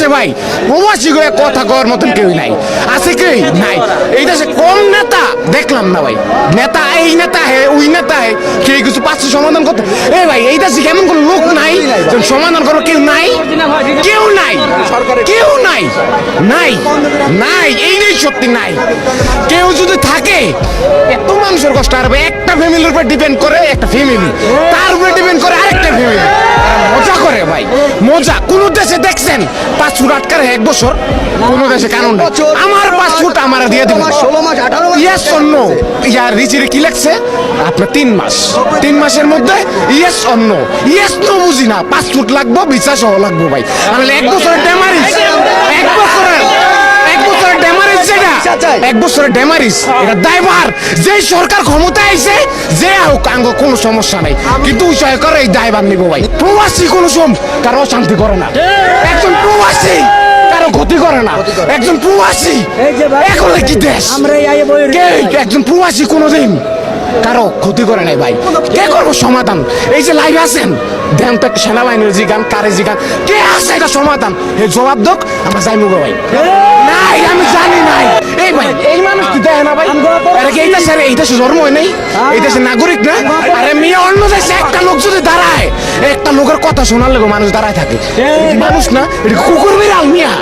দেশে ভাই প্রবাসী করে কথা কওয়ার মতন কেউ নাই, আছে কি নাই? এই দেশে কম নেতা দেখলাম না ভাই, নেতা এই নেতা হে ওই নেতা হে, কে কিছু পাচ্ছে সমাধান করতে। এই ভাই এই দেশে কেমন কোন লোক নাই সমাধান করো? কেউ নাই, কেউ নাই, কেউ নাই, নাই, নাই, এইটাই সত্যি নাই। কেউ যদি থাকে এত মানুষের কষ্ট আর একটা ফ্যামিলির উপর ডিপেন্ড করে, একটা ফ্যামিলি তার উপরে ডিপেন্ড করে আরেকটা ফ্যামিলি, মজা করে ভাই, মজা। কোন দেশে দেখছেন 5 ফুট আটকার 1 বছর? কোন দেশে কানুন নাই। আমার 5 ফুট আমার দিয়ে দিবেন 16 মাস 18 মাস ইয়েস অন্য ইয়ার রিচিরে কি লাগছে আপনার 3 মাস, 3 মাসের মধ্যে ইয়েস অন্য, ইয়েস নো বুঝি না 5 ফুট লাগবো, বিচার সহ লাগবো ভাই। আমি 1 বছরের ড্যামারিজ, 1 বছরের ড্যামারিজ, যেটা 1 বছরের ড্যামারিজ, এটা দায়ভার যে সরকার ক্ষমতা আইছে যে হোক আঙ্গ কোনো সমস্যা নাই, কিন্তু ওই সরকার এই দায়ভার নিব ভাই। প্রবাসী কোনো কারো অশান্তি করে না, একজন প্রবাসী কারো ক্ষতি করে না, একজন প্রবাসী এখন কি দেশ? একজন প্রবাসী কোনোদিন কারো ক্ষতি করে নাই ভাই। কে করবো সমাধান? এই যে লাইভ আছেন দেন তো সেনাবাহিনীর জিগান, কারে জিগান, কে আছে এটা সমাধান? এই জবাব দোক আমার যাইমু ভাই। নাই আমি জানি নাই। এই ভাই এই মানুষ কি দেয় না ভাই? আরে কি এই দেশে জন্ম হয় নাই? এই দেশে নাগরিক না? আরে মেয়ে অন্য দেশে একটা লোক যদি দাঁড়ায়, একটা লোকের কথা শোনার লেগে মানুষ দাঁড়ায় থাকে, মানুষ না, এটা কুকুর বিড়াল মিয়া।